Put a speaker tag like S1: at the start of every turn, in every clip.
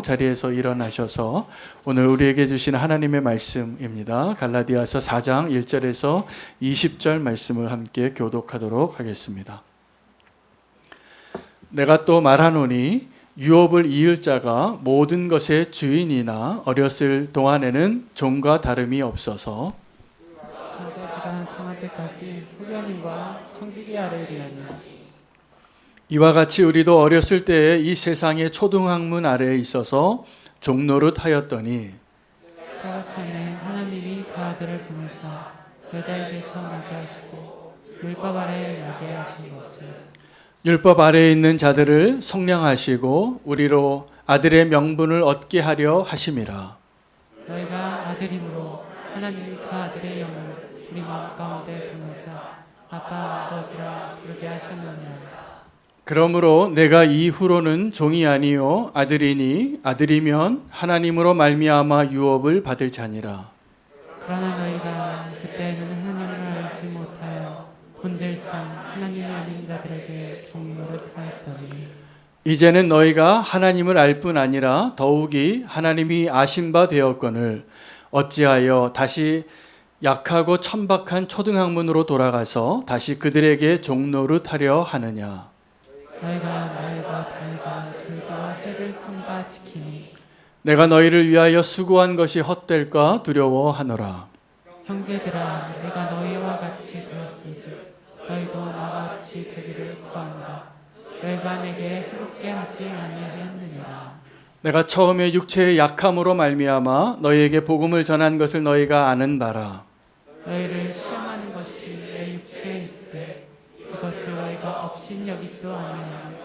S1: 자리에서 일어나셔서 오늘 우리에게 주신 하나님의 말씀입니다. 갈라디아서 4장 1절에서 20절 말씀을 함께 교독하도록 하겠습니다. 내가 또 말하노니 유업을 이을 자가 모든 것의 주인이나 어렸을 동안에는 종과 다름이 없어서
S2: 아버지가 정할 때까지 후견인과 청지기 아래에 있느니라.
S1: 이와 같이 우리도 어렸을 때에 이 세상의 초등학문 아래에 있어서 종노릇 하였더니
S2: 때가 참에 하나님이 그 아들을 보내사 여자에게서 나게 하시고 율법 아래에 나게 하신 것을
S1: 율법 아래에 있는 자들을 속량하시고 우리로 아들의 명분을 얻게 하려 하심이라.
S2: 너희가 아들임으로 하나님이 그 아들의 영을 우리 마음 가운데 보내사 아빠 아버지라 부르게 하셨느니라.
S1: 그러므로 내가 이후로는 종이 아니요 아들이니 아들이면 하나님으로 말미암아 유업을 받을 자니라.
S2: 그러나 너희가 그때는 하나님을 알지 못하여 본질상 하나님이 아닌 자들에게 종노릇 하였더니
S1: 이제는 너희가 하나님을 알 뿐 아니라 더욱이 하나님이 아신 바 되었거늘 어찌하여 다시 약하고 천박한 초등학문으로 돌아가서 다시 그들에게 종노릇 하려 하느냐.
S2: 너희가 날과 달과 절기와 해를 삼가 지키니
S1: 내가 너희를 위하여 수고한 것이 헛될까 두려워하노라.
S2: 형제들아 내가 너희와 같이 되었은즉 너희도 나와 같이 되기를 구한다. 너희가 내게 해롭게 하지 아니하였느니라.
S1: 내가 처음에 육체의 약함으로 말미암아 너희에게 복음을 전한 것을 너희가 아는 바라.
S2: 너희를 시험하는 것이 내 육체에 있으되 이것을 너희가 업신여기지도 아니하며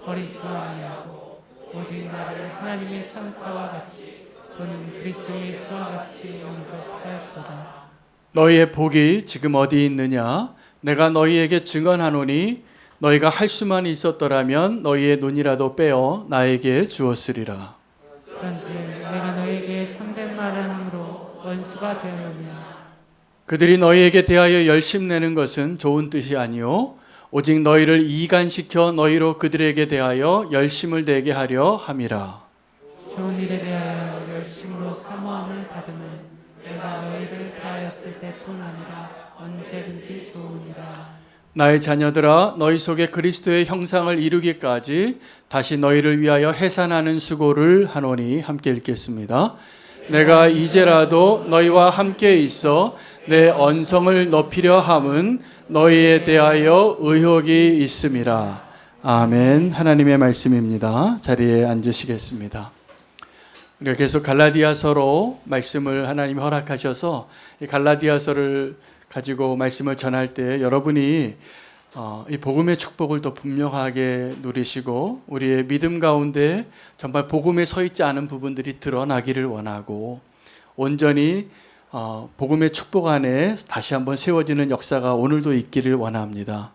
S2: 버리지도 아니하고 오직 나를 하나님의 천사와 같이 또는 그리스도 예수와 같이 영접하였도다.
S1: 너희의 복이 지금 어디 있느냐? 내가 너희에게 증언하노니 너희가 할 수만 있었더라면 너희의 눈이라도 빼어 나에게 주었으리라.
S2: 그런즉 내가 너희에게 참된 말을 함으로 원수가 되었느냐.
S1: 그들이 너희에게 대하여 열심내는 것은 좋은 뜻이 아니요 오직 너희를 이간시켜 너희로 그들에게 대하여 열심을 내게 하려 함이라.
S2: 좋은 일에 대하여 열심으로 사모함을 받으면 내가 너희를 대하였을 때뿐 아니라 언제든지 좋으니라.
S1: 나의 자녀들아 너희 속에 그리스도의 형상을 이루기까지 다시 너희를 위하여 해산하는 수고를 하노니 함께 읽겠습니다. 내가 이제라도 너희와 함께 있어 내 언성을 높이려 함은 너희에 대하여 의혹이 있음이라. 아멘. 하나님의 말씀입니다. 자리에 앉으시겠습니다. 우리가 계속 갈라디아서로 말씀을 하나님이 허락하셔서 이 갈라디아서를 가지고 말씀을 전할 때 여러분이 이 복음의 축복을 더 분명하게 누리시고 우리의 믿음 가운데 정말 복음에 서 있지 않은 부분들이 드러나기를 원하고 온전히 복음의 축복 안에 다시 한번 세워지는 역사가 오늘도 있기를 원합니다.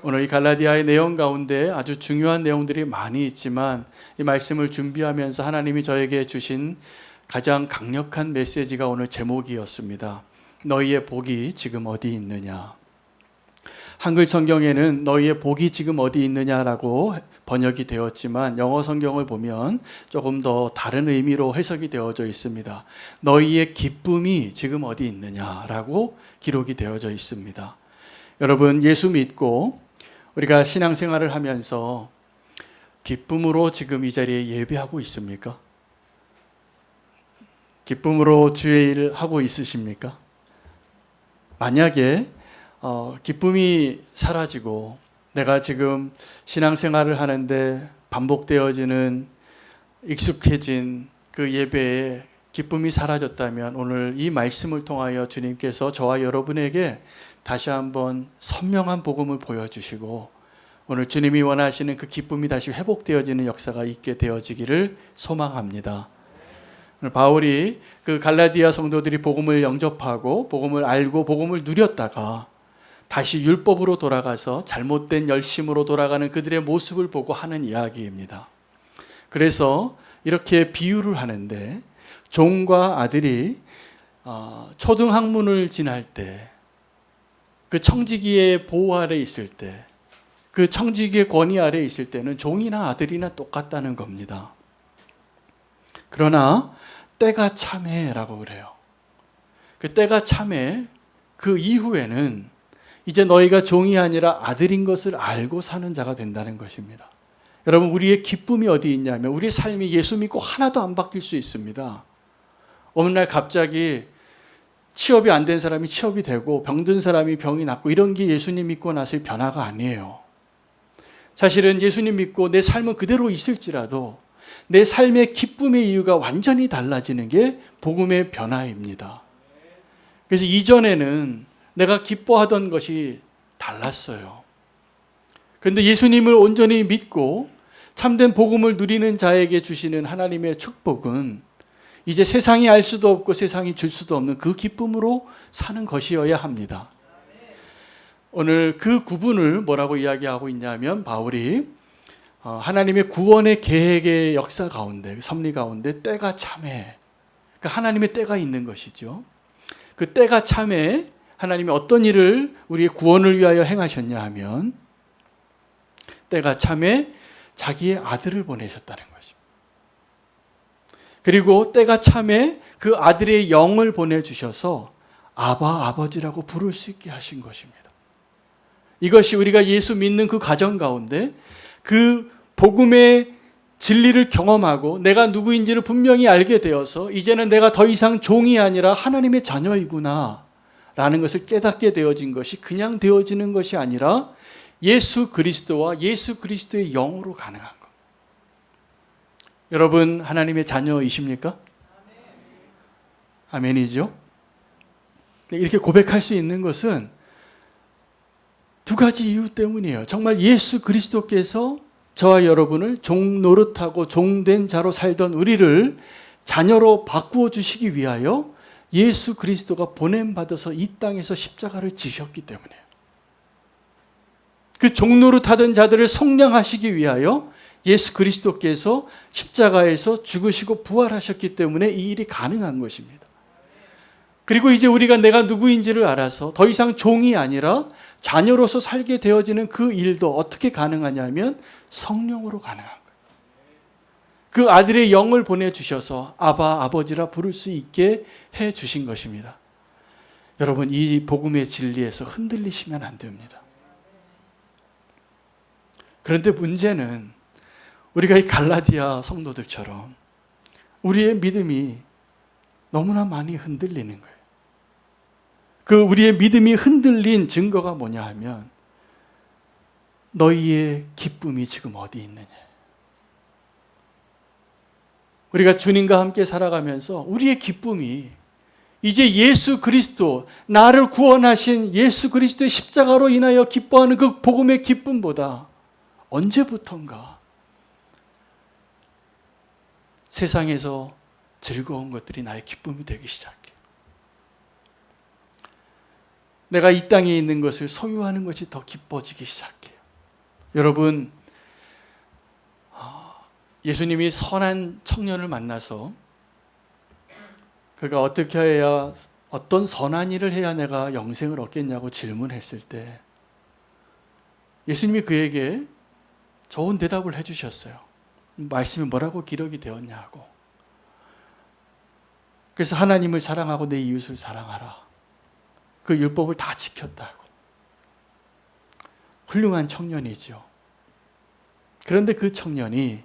S1: 오늘 이 갈라디아의 내용 가운데 아주 중요한 내용들이 많이 있지만 이 말씀을 준비하면서 하나님이 저에게 주신 가장 강력한 메시지가 오늘 제목이었습니다. 너희의 복이 지금 어디 있느냐. 한글 성경에는 너희의 복이 지금 어디 있느냐라고 번역이 되었지만 영어 성경을 보면 조금 더 다른 의미로 해석이 되어져 있습니다. 너희의 기쁨이 지금 어디 있느냐라고 기록이 되어져 있습니다. 여러분 예수 믿고 우리가 신앙생활을 하면서 기쁨으로 지금 이 자리에 예배하고 있습니까? 기쁨으로 주의 일을 하고 있으십니까? 만약에 기쁨이 사라지고 내가 지금 신앙생활을 하는데 반복되어지는 익숙해진 그 예배에 기쁨이 사라졌다면 오늘 이 말씀을 통하여 주님께서 저와 여러분에게 다시 한번 선명한 복음을 보여주시고 오늘 주님이 원하시는 그 기쁨이 다시 회복되어지는 역사가 있게 되어지기를 소망합니다. 바울이 그 갈라디아 성도들이 복음을 영접하고 복음을 알고 복음을 누렸다가 다시 율법으로 돌아가서 잘못된 열심으로 돌아가는 그들의 모습을 보고 하는 이야기입니다. 그래서 이렇게 비유를 하는데 종과 아들이 초등학문을 지날 때 그 청지기의 보호 아래 있을 때 그 청지기의 권위 아래 있을 때는 종이나 아들이나 똑같다는 겁니다. 그러나 때가 참해라고 그래요. 그 때가 참해, 그 이후에는 이제 너희가 종이 아니라 아들인 것을 알고 사는 자가 된다는 것입니다. 여러분, 우리의 기쁨이 어디 있냐면 우리의 삶이 예수 믿고 하나도 안 바뀔 수 있습니다. 어느 날 갑자기 취업이 안 된 사람이 취업이 되고 병든 사람이 병이 낫고 이런 게 예수님 믿고 나서의 변화가 아니에요. 사실은 예수님 믿고 내 삶은 그대로 있을지라도 내 삶의 기쁨의 이유가 완전히 달라지는 게 복음의 변화입니다. 그래서 이전에는 내가 기뻐하던 것이 달랐어요. 그런데 예수님을 온전히 믿고 참된 복음을 누리는 자에게 주시는 하나님의 축복은 이제 세상이 알 수도 없고 세상이 줄 수도 없는 그 기쁨으로 사는 것이어야 합니다. 오늘 그 구분을 뭐라고 이야기하고 있냐면 바울이 하나님의 구원의 계획의 역사 가운데, 섭리 가운데 때가 참해, 그러니까 하나님의 때가 있는 것이죠. 그 때가 참해 하나님이 어떤 일을 우리의 구원을 위하여 행하셨냐 하면 때가 참해 자기의 아들을 보내셨다는 것입니다. 그리고 때가 참해 그 아들의 영을 보내주셔서 아바, 아버지라고 부를 수 있게 하신 것입니다. 이것이 우리가 예수 믿는 그 가정 가운데 그 복음의 진리를 경험하고 내가 누구인지를 분명히 알게 되어서 이제는 내가 더 이상 종이 아니라 하나님의 자녀이구나 라는 것을 깨닫게 되어진 것이 그냥 되어지는 것이 아니라 예수 그리스도와 예수 그리스도의 영으로 가능한 것. 여러분, 하나님의 자녀이십니까? 아멘이죠? 이렇게 고백할 수 있는 것은 두 가지 이유 때문이에요. 정말 예수 그리스도께서 저와 여러분을 종 노릇하고 종된 자로 살던 우리를 자녀로 바꾸어 주시기 위하여 예수 그리스도가 보냄받아서 이 땅에서 십자가를 지셨기 때문이에요. 그 종 노릇하던 자들을 속량하시기 위하여 예수 그리스도께서 십자가에서 죽으시고 부활하셨기 때문에 이 일이 가능한 것입니다. 그리고 이제 우리가 내가 누구인지를 알아서 더 이상 종이 아니라 자녀로서 살게 되어지는 그 일도 어떻게 가능하냐면 성령으로 가능한 거예요. 그 아들의 영을 보내주셔서 아바, 아버지라 부를 수 있게 해주신 것입니다. 여러분, 이 복음의 진리에서 흔들리시면 안 됩니다. 그런데 문제는 우리가 이 갈라디아 성도들처럼 우리의 믿음이 너무나 많이 흔들리는 거예요. 그 우리의 믿음이 흔들린 증거가 뭐냐 하면 너희의 기쁨이 지금 어디 있느냐. 우리가 주님과 함께 살아가면서 우리의 기쁨이 이제 예수 그리스도, 나를 구원하신 예수 그리스도의 십자가로 인하여 기뻐하는 그 복음의 기쁨보다 언제부턴가 세상에서 즐거운 것들이 나의 기쁨이 되기 시작해요. 내가 이 땅에 있는 것을 소유하는 것이 더 기뻐지기 시작해요. 여러분, 예수님이 선한 청년을 만나서 그가 어떻게 해야, 어떤 선한 일을 해야 내가 영생을 얻겠냐고 질문했을 때 예수님이 그에게 좋은 대답을 해주셨어요. 말씀이 뭐라고 기록이 되었냐고. 그래서 하나님을 사랑하고 내 이웃을 사랑하라. 그 율법을 다 지켰다고. 훌륭한 청년이죠. 그런데 그 청년이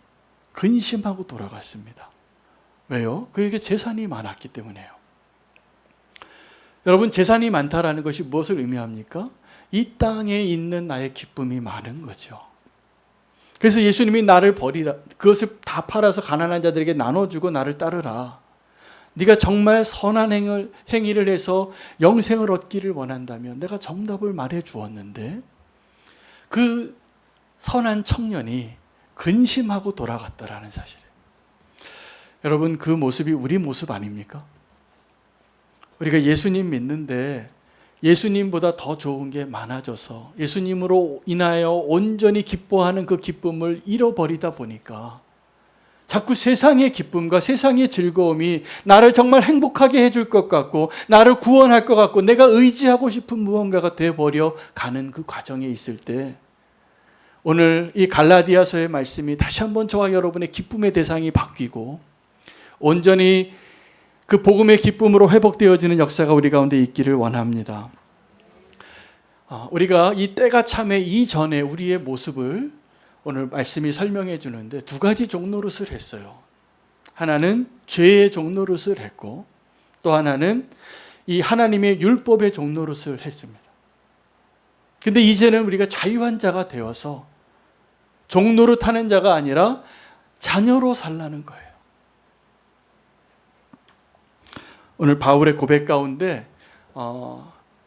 S1: 근심하고 돌아갔습니다. 왜요? 그에게 재산이 많았기 때문에요. 여러분, 재산이 많다라는 것이 무엇을 의미합니까? 이 땅에 있는 나의 기쁨이 많은 거죠. 그래서 예수님이 나를 버리라, 그것을 다 팔아서 가난한 자들에게 나눠주고 나를 따르라. 네가 정말 선한 행위를 해서 영생을 얻기를 원한다면 내가 정답을 말해 주었는데 그 선한 청년이 근심하고 돌아갔다라는 사실이에요. 여러분, 그 모습이 우리 모습 아닙니까? 우리가 예수님 믿는데 예수님보다 더 좋은 게 많아져서 예수님으로 인하여 온전히 기뻐하는 그 기쁨을 잃어버리다 보니까 자꾸 세상의 기쁨과 세상의 즐거움이 나를 정말 행복하게 해줄 것 같고 나를 구원할 것 같고 내가 의지하고 싶은 무언가가 되어버려 가는 그 과정에 있을 때 오늘 이 갈라디아서의 말씀이 다시 한번 저와 여러분의 기쁨의 대상이 바뀌고 온전히 그 복음의 기쁨으로 회복되어지는 역사가 우리 가운데 있기를 원합니다. 우리가 이 때가 참에 이전에 우리의 모습을 오늘 말씀이 설명해 주는데 두 가지 종노릇을 했어요. 하나는 죄의 종노릇을 했고 또 하나는 이 하나님의 율법의 종노릇을 했습니다. 근데 이제는 우리가 자유한 자가 되어서 종노릇하는 자가 아니라 자녀로 살라는 거예요. 오늘 바울의 고백 가운데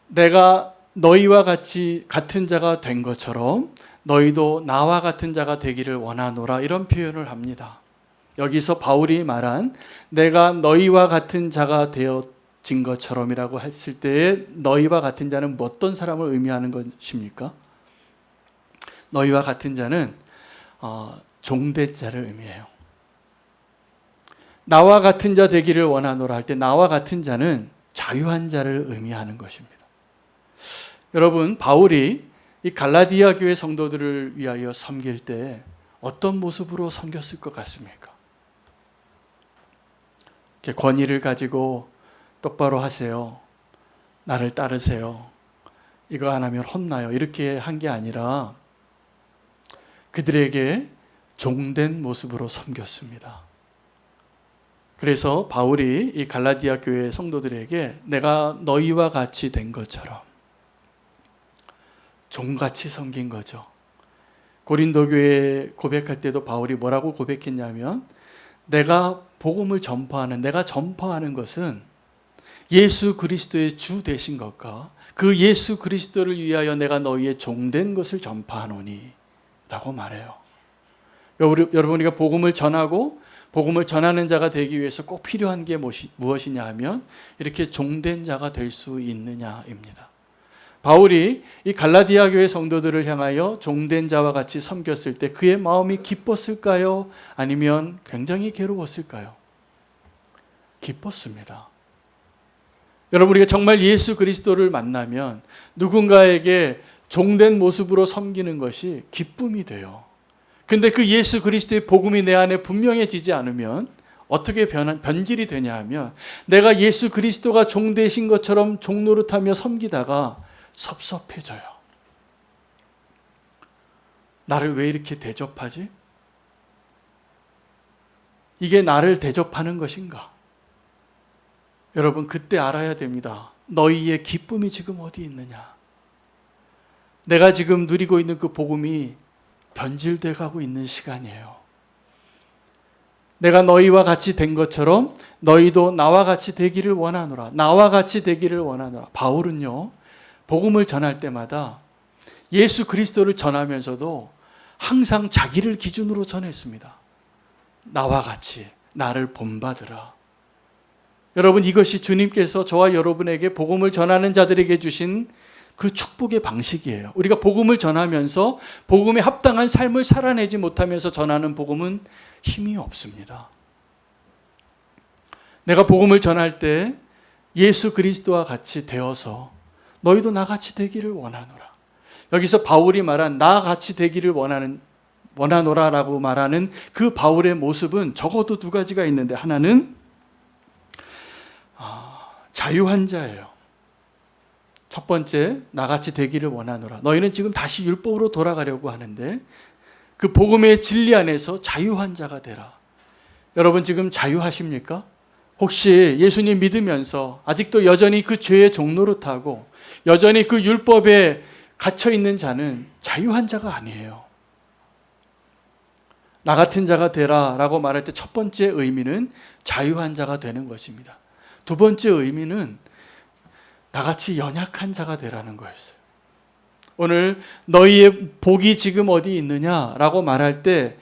S1: 내가 너희와 같이 같은 자가 된 것처럼 너희도 나와 같은 자가 되기를 원하노라 이런 표현을 합니다. 여기서 바울이 말한 내가 너희와 같은 자가 되어진 것처럼이라고 했을 때에 너희와 같은 자는 어떤 사람을 의미하는 것입니까? 너희와 같은 자는 종된 자를 의미해요. 나와 같은 자 되기를 원하노라 할 때 나와 같은 자는 자유한 자를 의미하는 것입니다. 여러분, 바울이 이 갈라디아 교회 성도들을 위하여 섬길 때 어떤 모습으로 섬겼을 것 같습니까? 이렇게 권위를 가지고 똑바로 하세요. 나를 따르세요. 이거 안 하면 혼나요. 이렇게 한 게 아니라 그들에게 종된 모습으로 섬겼습니다. 그래서 바울이 이 갈라디아 교회 성도들에게 내가 너희와 같이 된 것처럼 종같이 섬긴 거죠. 고린도 교회 고백할 때도 바울이 뭐라고 고백했냐면 내가 복음을 전파하는, 내가 전파하는 것은 예수 그리스도의 주 되신 것과 그 예수 그리스도를 위하여 내가 너희의 종된 것을 전파하노니 라고 말해요. 여러분, 우리가 복음을 전하고 복음을 전하는 자가 되기 위해서 꼭 필요한 게 무엇이냐 하면 이렇게 종된 자가 될 수 있느냐입니다. 바울이 이 갈라디아 교회 성도들을 향하여 종된 자와 같이 섬겼을 때 그의 마음이 기뻤을까요? 아니면 굉장히 괴로웠을까요? 기뻤습니다. 여러분, 우리가 정말 예수 그리스도를 만나면 누군가에게 종된 모습으로 섬기는 것이 기쁨이 돼요. 근데 그 예수 그리스도의 복음이 내 안에 분명해지지 않으면 어떻게 변질이 되냐 하면 내가 예수 그리스도가 종 되신 것처럼 종노릇하며 섬기다가 섭섭해져요. 나를 왜 이렇게 대접하지? 이게 나를 대접하는 것인가? 여러분, 그때 알아야 됩니다. 너희의 기쁨이 지금 어디 있느냐? 내가 지금 누리고 있는 그 복음이 변질돼 가고 있는 시간이에요. 내가 너희와 같이 된 것처럼 너희도 나와 같이 되기를 원하노라. 나와 같이 되기를 원하노라. 바울은요, 복음을 전할 때마다 예수 그리스도를 전하면서도 항상 자기를 기준으로 전했습니다. 나와 같이 나를 본받으라. 여러분, 이것이 주님께서 저와 여러분에게 복음을 전하는 자들에게 주신 그 축복의 방식이에요. 우리가 복음을 전하면서 복음에 합당한 삶을 살아내지 못하면서 전하는 복음은 힘이 없습니다. 내가 복음을 전할 때 예수 그리스도와 같이 되어서 너희도 나같이 되기를 원하노라. 여기서 바울이 말한 나같이 되기를 원하노라라고 말하는 그 바울의 모습은 적어도 두 가지가 있는데 하나는 자유한 자예요. 첫 번째, 나같이 되기를 원하노라. 너희는 지금 다시 율법으로 돌아가려고 하는데 그 복음의 진리 안에서 자유한 자가 되라. 여러분, 지금 자유하십니까? 혹시 예수님 믿으면서 아직도 여전히 그 죄의 종노릇하고 여전히 그 율법에 갇혀있는 자는 자유한 자가 아니에요. 나 같은 자가 되라 라고 말할 때 첫 번째 의미는 자유한 자가 되는 것입니다. 두 번째 의미는 나같이 연약한 자가 되라는 거였어요. 오늘 너희의 복이 지금 어디 있느냐라고 말할 때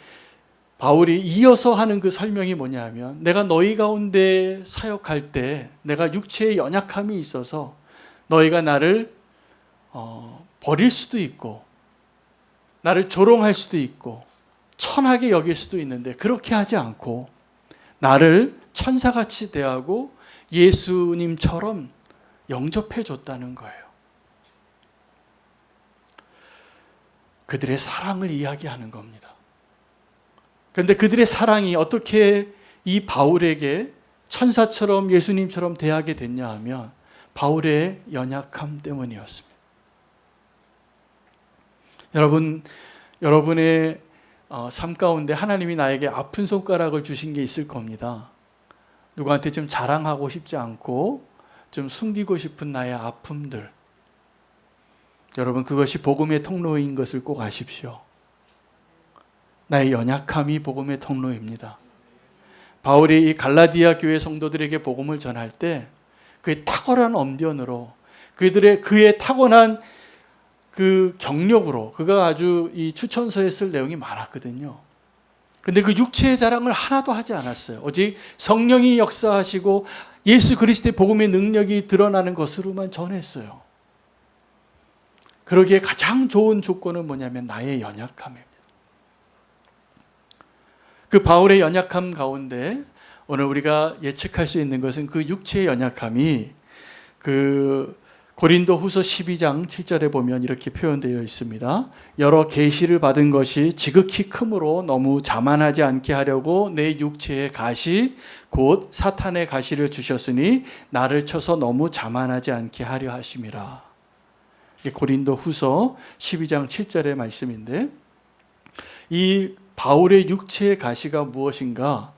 S1: 바울이 이어서 하는 그 설명이 뭐냐 하면 내가 너희 가운데 사역할 때 내가 육체의 연약함이 있어서 너희가 나를 버릴 수도 있고 나를 조롱할 수도 있고 천하게 여길 수도 있는데 그렇게 하지 않고 나를 천사같이 대하고 예수님처럼 영접해 줬다는 거예요. 그들의 사랑을 이야기하는 겁니다. 그런데 그들의 사랑이 어떻게 이 바울에게 천사처럼 예수님처럼 대하게 됐냐 하면 바울의 연약함 때문이었습니다. 여러분의 삶 가운데 하나님이 나에게 아픈 손가락을 주신 게 있을 겁니다. 누구한테 좀 자랑하고 싶지 않고 좀 숨기고 싶은 나의 아픔들. 여러분, 그것이 복음의 통로인 것을 꼭 아십시오. 나의 연약함이 복음의 통로입니다. 바울이 이 갈라디아 교회 성도들에게 복음을 전할 때 그의 탁월한 언변으로 그의 타고난 그 경력으로 그가 아주 이 추천서에 쓸 내용이 많았거든요. 근데 그 육체의 자랑을 하나도 하지 않았어요. 오직 성령이 역사하시고 예수 그리스도의 복음의 능력이 드러나는 것으로만 전했어요. 그러기에 가장 좋은 조건은 뭐냐면 나의 연약함입니다. 그 바울의 연약함 가운데 오늘 우리가 예측할 수 있는 것은 그 육체의 연약함이 그 고린도 후서 12장 7절에 보면 이렇게 표현되어 있습니다. 여러 계시를 받은 것이 지극히 크므로 너무 자만하지 않게 하려고 내 육체의 가시 곧 사탄의 가시를 주셨으니 나를 쳐서 너무 자만하지 않게 하려 하심이라. 이게 고린도 후서 12장 7절의 말씀인데, 이 바울의 육체의 가시가 무엇인가?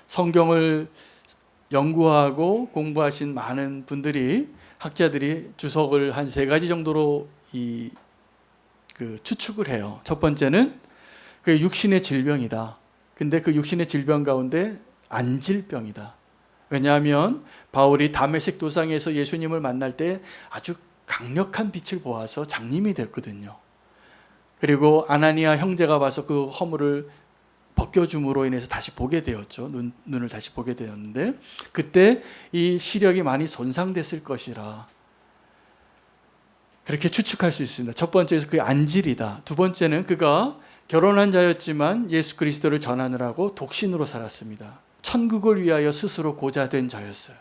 S1: 성경을 연구하고 공부하신 많은 분들이, 학자들이 주석을 한 3가지 정도로 추측을 해요. 첫 번째는 그 육신의 질병이다. 근데 그 육신의 질병 가운데 안질병이다. 왜냐하면 바울이 다메섹 도상에서 예수님을 만날 때 아주 강력한 빛을 보아서 장님이 됐거든요. 그리고 아나니아 형제가 와서 그 허물을 벗겨줌으로 인해서 다시 보게 되었죠. 눈을 다시 보게 되었는데 그때 이 시력이 많이 손상됐을 것이라 그렇게 추측할 수 있습니다. 첫 번째는 그 안질이다. 두 번째는 그가 결혼한 자였지만 예수 그리스도를 전하느라고 독신으로 살았습니다. 천국을 위하여 스스로 고자된 자였어요.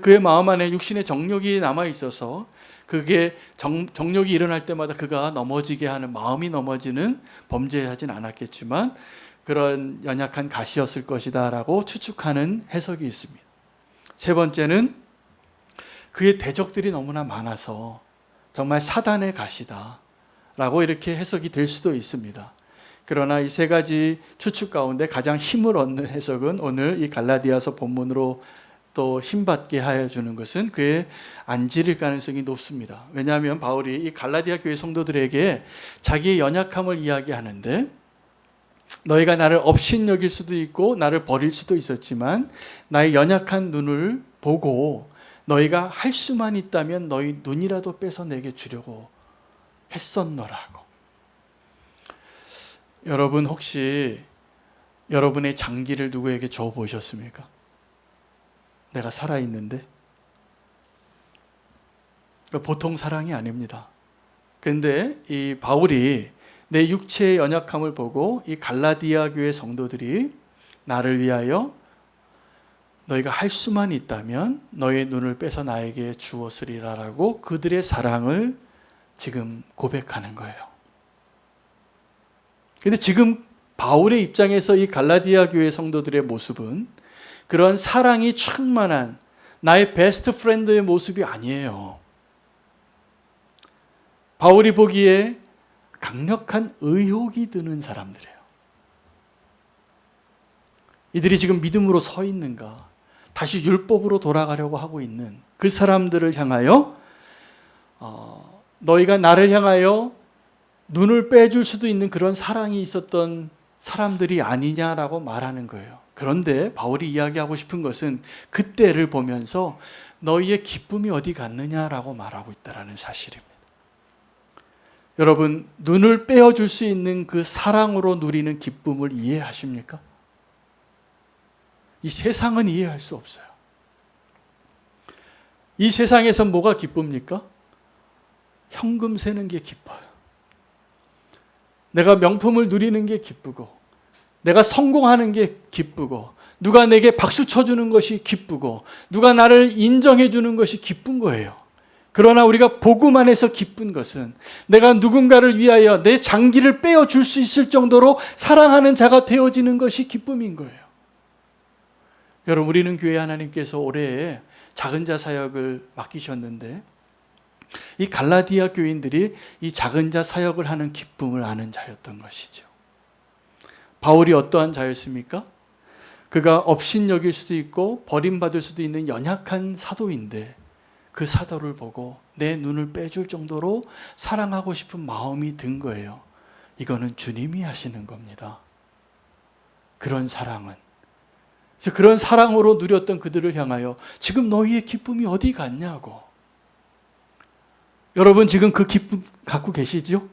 S1: 그의 마음 안에 육신의 정욕이 남아있어서 그게 정욕이 일어날 때마다 그가 넘어지게 하는, 마음이 넘어지는, 범죄하진 않았겠지만 그런 연약한 가시였을 것이다 라고 추측하는 해석이 있습니다. 세 번째는 그의 대적들이 너무나 많아서 정말 사단의 가시다 라고 이렇게 해석이 될 수도 있습니다. 그러나 이 3가지 추측 가운데 가장 힘을 얻는 해석은 오늘 이 갈라디아서 본문으로 또 힘받게 하여 주는 것은 그의 안질일 가능성이 높습니다. 왜냐하면 바울이 이 갈라디아 교회 성도들에게 자기의 연약함을 이야기하는데, 너희가 나를 업신여길 수도 있고 나를 버릴 수도 있었지만 나의 연약한 눈을 보고 너희가 할 수만 있다면 너희 눈이라도 빼서 내게 주려고 했었노라고. 여러분 혹시 여러분의 장기를 누구에게 줘 보셨습니까? 내가 살아있는데? 보통 사랑이 아닙니다. 그런데 이 바울이 내 육체의 연약함을 보고 이 갈라디아 교회 성도들이 나를 위하여 너희가 할 수만 있다면 너의 눈을 빼서 나에게 주었으리라라고 그들의 사랑을 지금 고백하는 거예요. 그런데 지금 바울의 입장에서 이 갈라디아 교회 성도들의 모습은 그런 사랑이 충만한 나의 베스트 프렌드의 모습이 아니에요. 바울이 보기에 강력한 의혹이 드는 사람들이에요. 이들이 지금 믿음으로 서 있는가? 다시 율법으로 돌아가려고 하고 있는 그 사람들을 향하여 너희가 나를 향하여 눈을 빼줄 수도 있는 그런 사랑이 있었던 사람들이 아니냐라고 말하는 거예요. 그런데 바울이 이야기하고 싶은 것은 그때를 보면서 너희의 기쁨이 어디 갔느냐라고 말하고 있다는 사실입니다. 여러분, 눈을 빼어줄 수 있는 그 사랑으로 누리는 기쁨을 이해하십니까? 이 세상은 이해할 수 없어요. 이 세상에서 뭐가 기쁩니까? 현금 세는 게 기뻐요. 내가 명품을 누리는 게 기쁘고, 내가 성공하는 게 기쁘고, 누가 내게 박수 쳐주는 것이 기쁘고, 누가 나를 인정해 주는 것이 기쁜 거예요. 그러나 우리가 복음 안에서 기쁜 것은 내가 누군가를 위하여 내 장기를 빼어줄 수 있을 정도로 사랑하는 자가 되어지는 것이 기쁨인 거예요. 여러분, 우리는 교회 하나님께서 올해 작은 자 사역을 맡기셨는데 이 갈라디아 교인들이 이 작은 자 사역을 하는 기쁨을 아는 자였던 것이죠. 바울이 어떠한 자였습니까? 그가 업신여길 수도 있고 버림받을 수도 있는 연약한 사도인데 그 사도를 보고 내 눈을 빼줄 정도로 사랑하고 싶은 마음이 든 거예요. 이거는 주님이 하시는 겁니다. 그런 사랑은. 그래서 그런 사랑으로 누렸던 그들을 향하여 지금 너희의 기쁨이 어디 갔냐고. 여러분, 지금 그 기쁨 갖고 계시죠?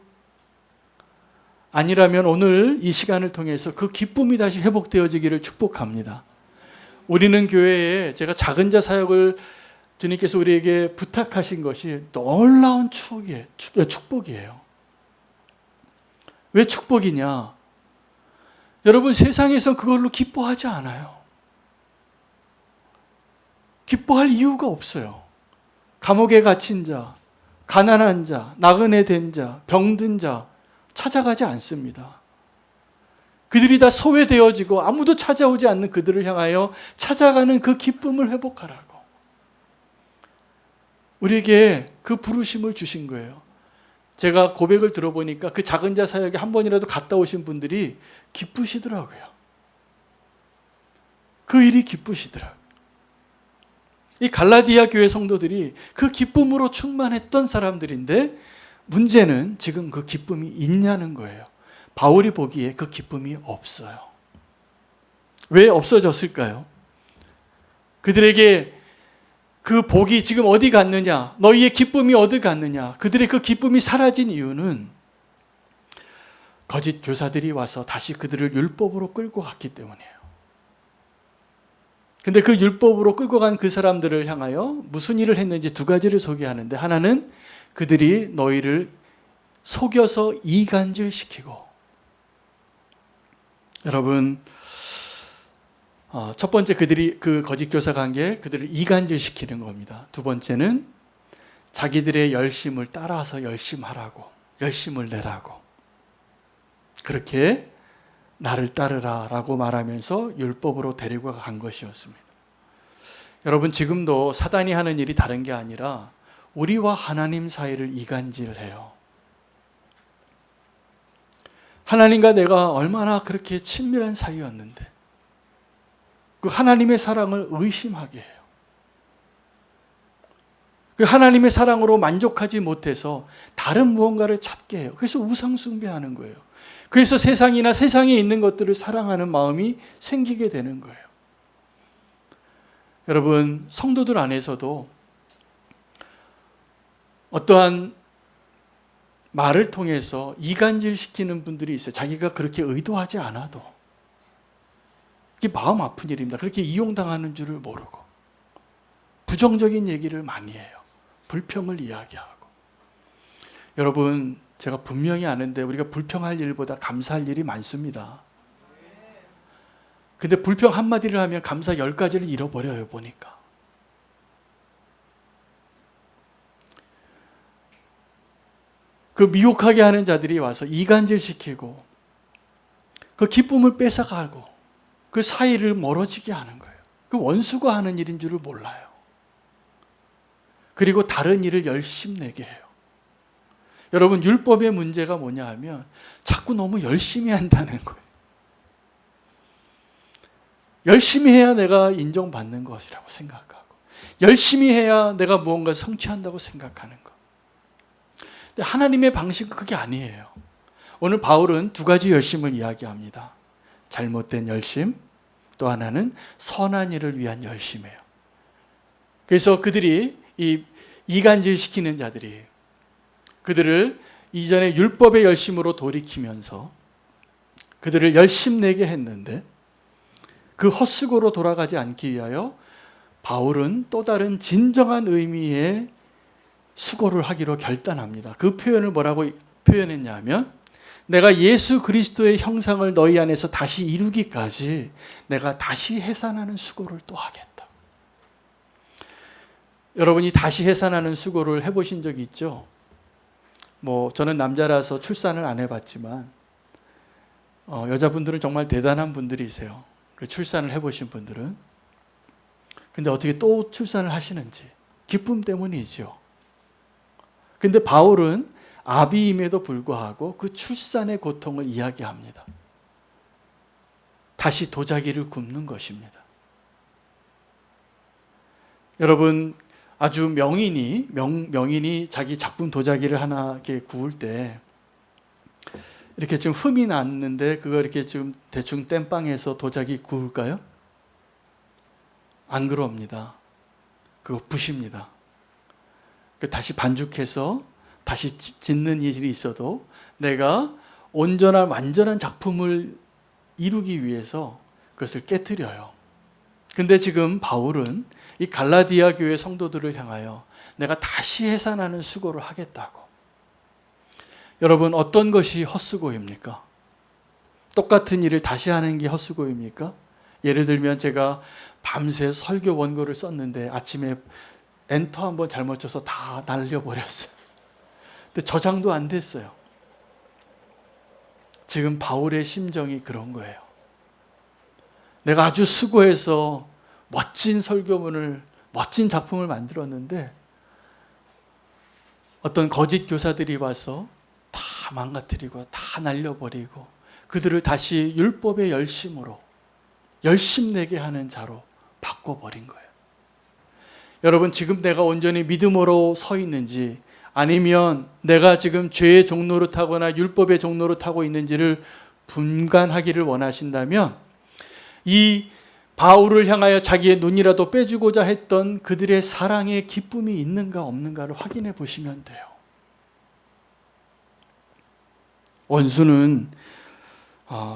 S1: 아니라면 오늘 이 시간을 통해서 그 기쁨이 다시 회복되어지기를 축복합니다. 우리는 교회에 제가 작은 자 사역을 주님께서 우리에게 부탁하신 것이 놀라운 축복이에요. 왜 축복이냐? 여러분, 세상에서 그걸로 기뻐하지 않아요. 기뻐할 이유가 없어요. 감옥에 갇힌 자, 가난한 자, 나그네 된 자, 병든 자 찾아가지 않습니다. 그들이 다 소외되어지고 아무도 찾아오지 않는 그들을 향하여 찾아가는 그 기쁨을 회복하라고. 우리에게 그 부르심을 주신 거예요. 제가 고백을 들어보니까 그 작은 자 사역에 한 번이라도 갔다 오신 분들이 기쁘시더라고요. 그 일이 기쁘시더라고요. 이 갈라디아 교회 성도들이 그 기쁨으로 충만했던 사람들인데 문제는 지금 그 기쁨이 있냐는 거예요. 바울이 보기에 그 기쁨이 없어요. 왜 없어졌을까요? 그들에게 그 복이 지금 어디 갔느냐? 너희의 기쁨이 어디 갔느냐? 그들의 그 기쁨이 사라진 이유는 거짓 교사들이 와서 다시 그들을 율법으로 끌고 갔기 때문이에요. 근데 그 율법으로 끌고 간 그 사람들을 향하여 무슨 일을 했는지 두 가지를 소개하는데, 하나는 그들이 너희를 속여서 이간질시키고, 여러분, 첫 번째 그들이 그 거짓 교사가 한 게 그들을 이간질시키는 겁니다. 두 번째는 자기들의 열심을 따라서 열심하라고, 열심을 내라고, 그렇게 나를 따르라 라고 말하면서 율법으로 데리고 간 것이었습니다. 여러분, 지금도 사단이 하는 일이 다른 게 아니라 우리와 하나님 사이를 이간질해요. 하나님과 내가 얼마나 그렇게 친밀한 사이였는데 그 하나님의 사랑을 의심하게 해요. 그 하나님의 사랑으로 만족하지 못해서 다른 무언가를 찾게 해요. 그래서 우상 숭배하는 거예요. 그래서 세상이나 세상에 있는 것들을 사랑하는 마음이 생기게 되는 거예요. 여러분, 성도들 안에서도 어떠한 말을 통해서 이간질시키는 분들이 있어요. 자기가 그렇게 의도하지 않아도. 이게 마음 아픈 일입니다. 그렇게 이용당하는 줄을 모르고 부정적인 얘기를 많이 해요. 불평을 이야기하고. 여러분, 제가 분명히 아는데 우리가 불평할 일보다 감사할 일이 많습니다. 근데 불평 한마디를 하면 감사 10가지를 잃어버려요, 보니까. 그 미혹하게 하는 자들이 와서 이간질시키고 그 기쁨을 뺏어가고 그 사이를 멀어지게 하는 거예요. 그 원수가 하는 일인 줄을 몰라요. 그리고 다른 일을 열심내게 해요. 여러분, 율법의 문제가 뭐냐 하면 자꾸 너무 열심히 한다는 거예요. 열심히 해야 내가 인정받는 것이라고 생각하고, 열심히 해야 내가 무언가 성취한다고 생각하는 것. 근데 하나님의 방식은 그게 아니에요. 오늘 바울은 두 가지 열심을 이야기합니다. 잘못된 열심, 또 하나는 선한 일을 위한 열심이에요. 그래서 그들이 이간질시키는 자들이 그들을 이전에 율법의 열심으로 돌이키면서 그들을 열심내게 했는데 그 헛수고로 돌아가지 않기 위하여 바울은 또 다른 진정한 의미의 수고를 하기로 결단합니다. 그 표현을 뭐라고 표현했냐 하면, 내가 예수 그리스도의 형상을 너희 안에서 다시 이루기까지 내가 다시 해산하는 수고를 또 하겠다. 여러분이 다시 해산하는 수고를 해보신 적이 있죠? 저는 남자라서 출산을 안 해봤지만 여자분들은 정말 대단한 분들이세요. 그 출산을 해보신 분들은. 근데 어떻게 또 출산을 하시는지 기쁨 때문이지요. 근데 바울은 아비임에도 불구하고 그 출산의 고통을 이야기합니다. 다시 도자기를 굽는 것입니다. 여러분, 아주 명인이 자기 작품 도자기를 하나 이렇게 구울 때 이렇게 좀 흠이 났는데 그거 이렇게 좀 대충 땜빵해서 도자기 구울까요? 안 그럽니다. 그거 부십니다. 다시 반죽해서 다시 짓는 일이 있어도 내가 온전한 완전한 작품을 이루기 위해서 그것을 깨트려요. 근데 지금 바울은 이 갈라디아 교회 성도들을 향하여 내가 다시 해산하는 수고를 하겠다고. 여러분, 어떤 것이 헛수고입니까? 똑같은 일을 다시 하는 게 헛수고입니까? 예를 들면 제가 밤새 설교 원고를 썼는데 아침에 엔터 한번 잘못 쳐서 다 날려버렸어요. 근데 저장도 안 됐어요. 지금 바울의 심정이 그런 거예요. 내가 아주 수고해서 멋진 설교문을, 멋진 작품을 만들었는데 어떤 거짓 교사들이 와서 다 망가뜨리고 다 날려버리고 그들을 다시 율법의 열심으로 열심내게 하는 자로 바꿔버린 거예요. 여러분, 지금 내가 온전히 믿음으로 서 있는지 아니면 내가 지금 죄의 종로를 타거나 율법의 종로를 타고 있는지를 분간하기를 원하신다면 이 바울을 향하여 자기의 눈이라도 빼주고자 했던 그들의 사랑의 기쁨이 있는가 없는가를 확인해 보시면 돼요. 원수는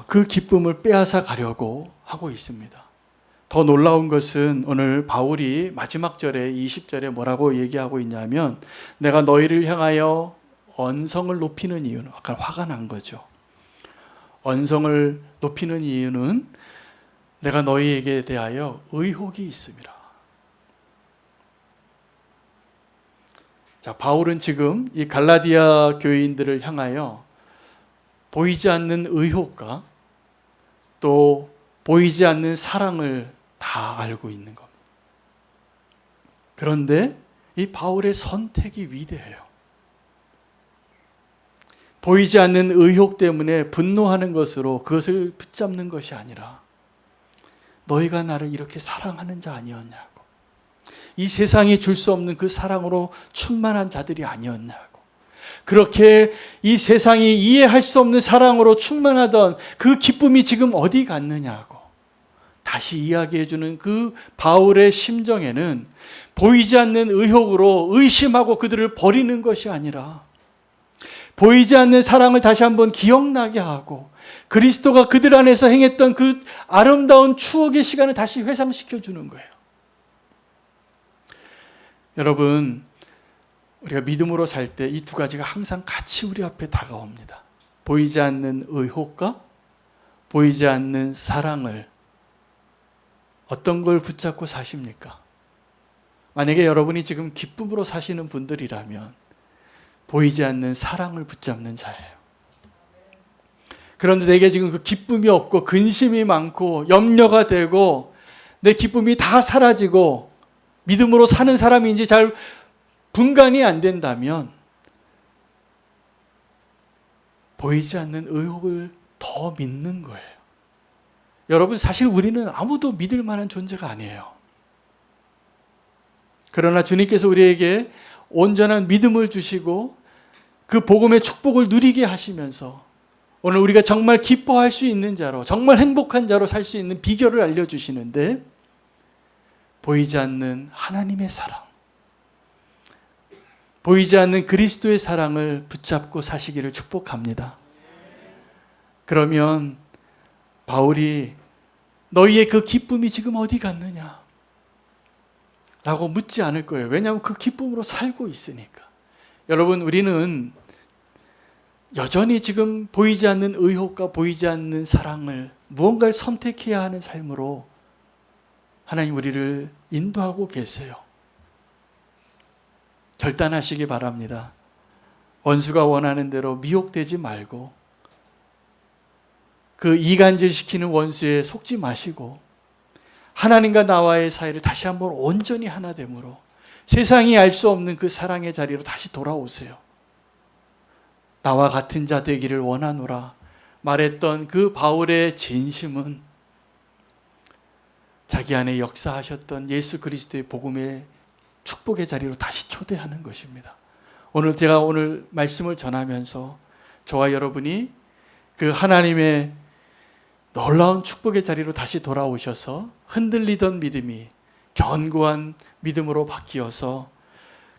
S1: 그 기쁨을 빼앗아 가려고 하고 있습니다. 더 놀라운 것은 오늘 바울이 마지막 절에 20절에 뭐라고 얘기하고 있냐면 내가 너희를 향하여 언성을 높이는 이유는 아까 화가 난 거죠. 언성을 높이는 이유는 내가 너희에게 대하여 의혹이 있음이라. 자, 바울은 지금 이 갈라디아 교인들을 향하여 보이지 않는 의혹과 또 보이지 않는 사랑을 다 알고 있는 겁니다. 그런데 이 바울의 선택이 위대해요. 보이지 않는 의혹 때문에 분노하는 것으로 그것을 붙잡는 것이 아니라 너희가 나를 이렇게 사랑하는 자 아니었냐고. 이 세상이 줄 수 없는 그 사랑으로 충만한 자들이 아니었냐고. 그렇게 이 세상이 이해할 수 없는 사랑으로 충만하던 그 기쁨이 지금 어디 갔느냐고. 다시 이야기해주는 그 바울의 심정에는 보이지 않는 의혹으로 의심하고 그들을 버리는 것이 아니라 보이지 않는 사랑을 다시 한번 기억나게 하고 그리스도가 그들 안에서 행했던 그 아름다운 추억의 시간을 다시 회상시켜주는 거예요. 여러분, 우리가 믿음으로 살 때 이 두 가지가 항상 같이 우리 앞에 다가옵니다. 보이지 않는 의혹과 보이지 않는 사랑을 어떤 걸 붙잡고 사십니까? 만약에 여러분이 지금 기쁨으로 사시는 분들이라면 보이지 않는 사랑을 붙잡는 자예요. 그런데 내게 지금 그 기쁨이 없고 근심이 많고 염려가 되고 내 기쁨이 다 사라지고 믿음으로 사는 사람인지 잘 분간이 안 된다면 보이지 않는 의혹을 더 믿는 거예요. 여러분, 사실 우리는 아무도 믿을 만한 존재가 아니에요. 그러나 주님께서 우리에게 온전한 믿음을 주시고 그 복음의 축복을 누리게 하시면서 오늘 우리가 정말 기뻐할 수 있는 자로, 정말 행복한 자로 살 수 있는 비결을 알려주시는데 보이지 않는 하나님의 사랑, 보이지 않는 그리스도의 사랑을 붙잡고 사시기를 축복합니다. 그러면 바울이 너희의 그 기쁨이 지금 어디 갔느냐? 라고 묻지 않을 거예요. 왜냐하면 그 기쁨으로 살고 있으니까. 여러분, 우리는 여전히 지금 보이지 않는 의혹과 보이지 않는 사랑을 무언가를 선택해야 하는 삶으로 하나님 우리를 인도하고 계세요. 결단하시기 바랍니다. 원수가 원하는 대로 미혹되지 말고 그 이간질시키는 원수에 속지 마시고 하나님과 나와의 사이를 다시 한번 온전히 하나됨으로 세상이 알 수 없는 그 사랑의 자리로 다시 돌아오세요. 나와 같은 자 되기를 원하노라 말했던 그 바울의 진심은 자기 안에 역사하셨던 예수 그리스도의 복음의 축복의 자리로 다시 초대하는 것입니다. 제가 오늘 말씀을 전하면서 저와 여러분이 그 하나님의 놀라운 축복의 자리로 다시 돌아오셔서 흔들리던 믿음이 견고한 믿음으로 바뀌어서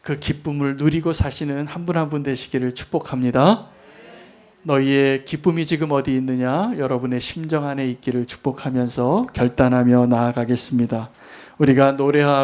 S1: 그 기쁨을 누리고 사시는 한 분 한 분 되시기를 축복합니다. 너희의 기쁨이 지금 어디 있느냐? 여러분의 심정 안에 있기를 축복하면서 결단하며 나아가겠습니다. 우리가 노래하고